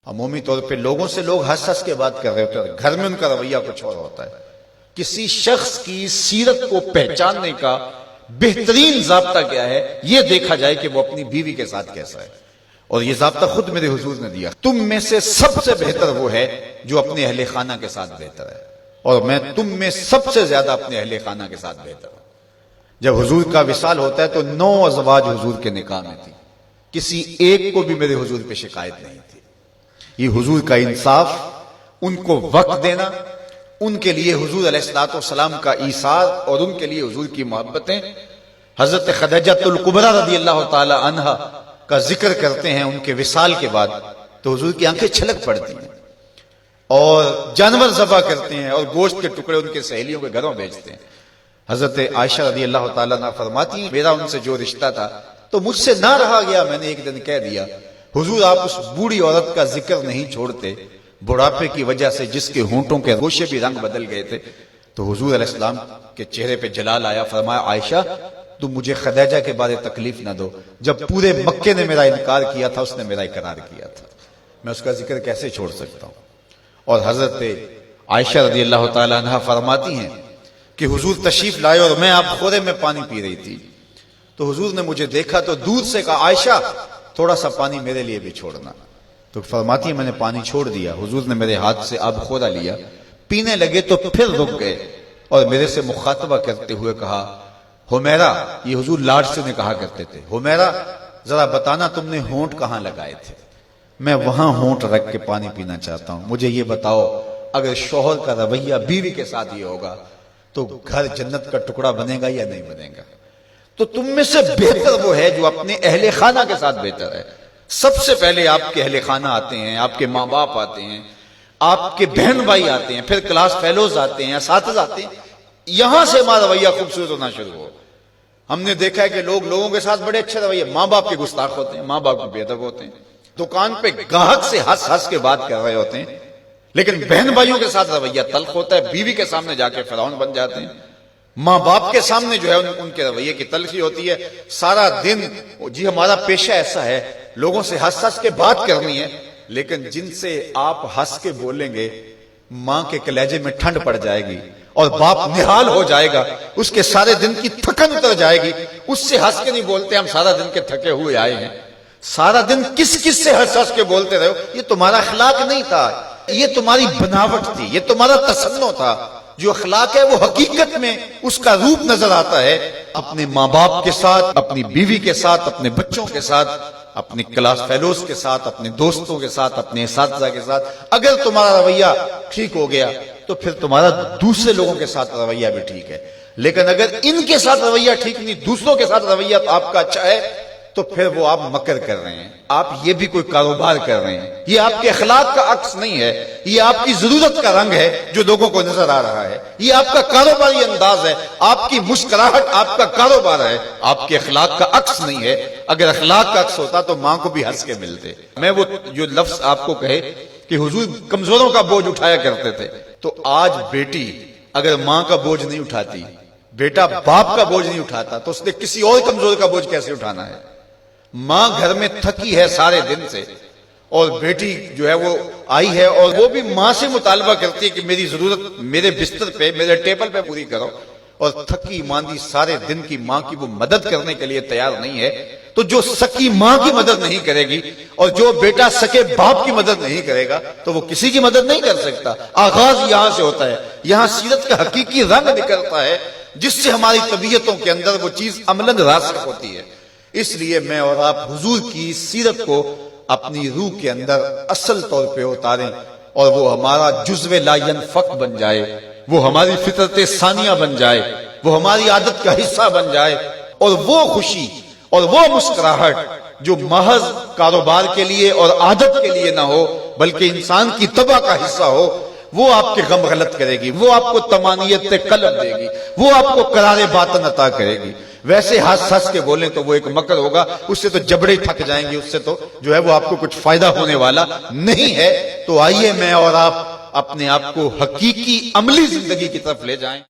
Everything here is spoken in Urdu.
عمومی طور پہ لوگوں سے لوگ ہنس ہنس کے بات کر رہے ہوتے ہیں، گھر میں ان کا رویہ کچھ اور ہوتا ہے۔ کسی شخص کی سیرت کو پہچاننے کا بہترین ضابطہ کیا ہے، یہ دیکھا جائے کہ وہ اپنی بیوی کے ساتھ کیسا ہے، اور یہ ضابطہ خود میرے حضور نے دیا۔ تم میں سے سب سے بہتر وہ ہے جو اپنے اہل خانہ کے ساتھ بہتر ہے، اور میں تم میں سب سے زیادہ اپنے اہل خانہ کے ساتھ بہتر ہوں۔ جب حضور کا وصال ہوتا ہے تو 9 ازواج حضور کے نکاح میں تھی، کسی ایک کو بھی میرے حضور پہ شکایت نہیں تھی۔ یہ حضور کا انصاف، ان کو وقت دینا، ان کے لیے حضور علیہ الصلوۃ والسلام کا ایثار اور ان کے لیے حضور کی محبتیں۔ حضرت خدیجہ الکبریٰ رضی اللہ تعالی عنہا کا ذکر کرتے ہیں ان کے وصال کے بعد تو حضور کی آنکھیں چھلک پڑتی ہیں، اور جانور ذبح کرتے ہیں اور گوشت کے ٹکڑے ان کے سہیلیوں کے گھروں بھیجتے ہیں۔ حضرت عائشہ رضی اللہ تعالیٰ عنہ فرماتی ہیں میرا ان سے جو رشتہ تھا تو مجھ سے نہ رہا گیا، میں نے ایک دن کہہ دیا حضور آپ اس بوڑھی عورت کا ذکر نہیں چھوڑتے، بڑھاپے کی وجہ سے جس کے ہونٹوں کے گوشے بھی رنگ بدل گئے تھے۔ تو حضور علیہ السلام کے چہرے پہ جلال آیا، فرمایا عائشہ تم مجھے خدیجہ کے بارے تکلیف نہ دو، جب پورے مکے نے میرا انکار کیا تھا اس نے میرا اقرار کیا تھا، میں اس کا ذکر کیسے چھوڑ سکتا ہوں۔ اور حضرت عائشہ رضی اللہ تعالی عنہا فرماتی ہیں کہ حضور تشریف لائے اور میں آپ خورے میں پانی پی رہی تھی، تو حضور نے مجھے دیکھا تو دور سے کہا عائشہ تھوڑا سا پانی میرے لیے بھی چھوڑنا۔ تو فرماتی ہے میں نے پانی چھوڑ دیا، حضور نے میرے ہاتھ سے آب خورا لیا، پینے لگے تو پھر رک گئے اور میرے سے مخاطبہ کرتے ہوئے کہا حمیرہ، یہ حضور لاڈ سے نے کہا کرتے تھے، حمیرہ ذرا بتانا تم نے ہونٹ کہاں لگائے تھے، میں وہاں ہونٹ رکھ کے پانی پینا چاہتا ہوں، مجھے یہ بتاؤ اگر شوہر کا رویہ بیوی کے ساتھ یہ ہوگا تو گھر جنت کا ٹکڑا بنے گا یا نہیں بنے گا؟ تو تم میں سے بہتر وہ ہے جو اپنے اہل خانہ کے ساتھ بہتر ہے۔ سب سے پہلے آپ کے اہل خانہ آتے ہیں، آپ کے ماں باپ آتے ہیں، آپ کے بہن بھائی آتے ہیں، پھر کلاس فیلوز آتے ہیں، اساتذہ آتے ہیں، یہاں سے ہمارا رویہ خوبصورت ہونا شروع ہو۔ ہم نے دیکھا ہے کہ لوگوں کے ساتھ بڑے اچھے رویے، ماں باپ کے گستاخ ہوتے ہیں، ماں باپ کے بے ادب ہوتے ہیں، دکان پہ گاہک سے ہنس ہنس کے بات کر رہے ہوتے ہیں، لیکن بہن بھائیوں کے ساتھ رویہ تلخ ہوتا ہے، بیوی کے سامنے جا کے فرعون بن جاتے ہیں، ماں باپ کے سامنے جو ہے ان کے رویے کی تلخی ہوتی ہے۔ سارا دن جی ہمارا پیشہ ایسا ہے لوگوں سے ہنس ہنس کے بات کرنی ہے، لیکن جن سے آپ ہنس کے بولیں گے ماں کے کلیجے میں ٹھنڈ پڑ جائے گی اور باپ نہال ہو جائے گا، اس کے سارے دن کی تھکن اتر جائے گی، اس سے ہنس کے نہیں بولتے ہم سارا دن کے تھکے ہوئے آئے ہیں، سارا دن کس کس سے ہنس ہنس کے بولتے رہے ہو، یہ تمہارا اخلاق نہیں تھا، یہ تمہاری بناوٹ تھی، یہ تمہارا تصنع تھا۔ جو اخلاق ہے وہ حقیقت میں اس کا روپ نظر آتا ہے اپنے ماں باپ کے ساتھ، اپنی بیوی کے ساتھ، اپنے بچوں کے ساتھ، اپنی کلاس فیلوز کے ساتھ، اپنے دوستوں کے ساتھ، اپنے اساتذہ کے ساتھ۔ اگر تمہارا رویہ ٹھیک ہو گیا تو پھر تمہارا دوسرے لوگوں کے ساتھ رویہ بھی ٹھیک ہے، لیکن اگر ان کے ساتھ رویہ ٹھیک نہیں، دوسروں کے ساتھ رویہ آپ کا اچھا ہے تو پھر وہ آپ مکر کر رہے ہیں، آپ یہ بھی کوئی کاروبار کر رہے ہیں، یہ آپ کے اخلاق کا عکس نہیں ہے، یہ آپ کی ضرورت کا رنگ ہے جو لوگوں کو نظر آ رہا ہے، یہ آپ کا کاروباری انداز ہے، آپ کی مسکراہٹ آپ کا کاروبار ہے، آپ کے اخلاق کا عکس نہیں ہے۔ اگر اخلاق کا عکس ہوتا تو ماں کو بھی ہنس کے ملتے۔ میں وہ جو لفظ آپ کو کہے کہ حضور کمزوروں کا بوجھ اٹھایا کرتے تھے، تو آج بیٹی اگر ماں کا بوجھ نہیں اٹھاتی، بیٹا باپ کا بوجھ نہیں اٹھاتا، تو اس نے کسی اور کمزور کا بوجھ کیسے اٹھانا ہے؟ ماں گھر میں تھکی ہے سارے دن سے اور بیٹی جو ہے وہ آئی ہے اور وہ بھی ماں سے مطالبہ کرتی ہے کہ میری ضرورت میرے بستر پہ، میرے ٹیبل پہ پوری کرو، اور تھکی ماندی سارے دن کی ماں کی وہ مدد کرنے کے لیے تیار نہیں ہے، تو جو سکی ماں کی مدد نہیں کرے گی اور جو بیٹا سکے باپ کی مدد نہیں کرے گا تو وہ کسی کی مدد نہیں کر سکتا۔ آغاز یہاں سے ہوتا ہے، یہاں سیرت کا حقیقی رنگ نکلتا ہے جس سے ہماری طبیعتوں کے اندر وہ چیز عملاً راسخ ہوتی ہے۔ اس لیے میں اور آپ حضور کی سیرت کو اپنی روح کے اندر اصل طور پہ اتاریں اور وہ ہمارا جزو لا ینفک بن جائے، وہ ہماری فطرت ثانیہ بن جائے، وہ ہماری عادت کا حصہ بن جائے، اور وہ خوشی اور وہ مسکراہٹ جو محض کاروبار کے لیے اور عادت کے لیے نہ ہو بلکہ انسان کی طبع کا حصہ ہو، وہ آپ کے غم غلط کرے گی، وہ آپ کو طمانیت قلب دے گی، وہ آپ کو قرار باطن عطا کرے گی۔ ویسے ہنس ہنس کے بولیں تو وہ ایک مکر ہوگا، اس سے تو جبڑے تھک جائیں گے، اس سے تو جو ہے وہ آپ کو کچھ فائدہ ہونے والا نہیں ہے۔ تو آئیے میں اور آپ اپنے آپ کو حقیقی عملی زندگی کی طرف لے جائیں۔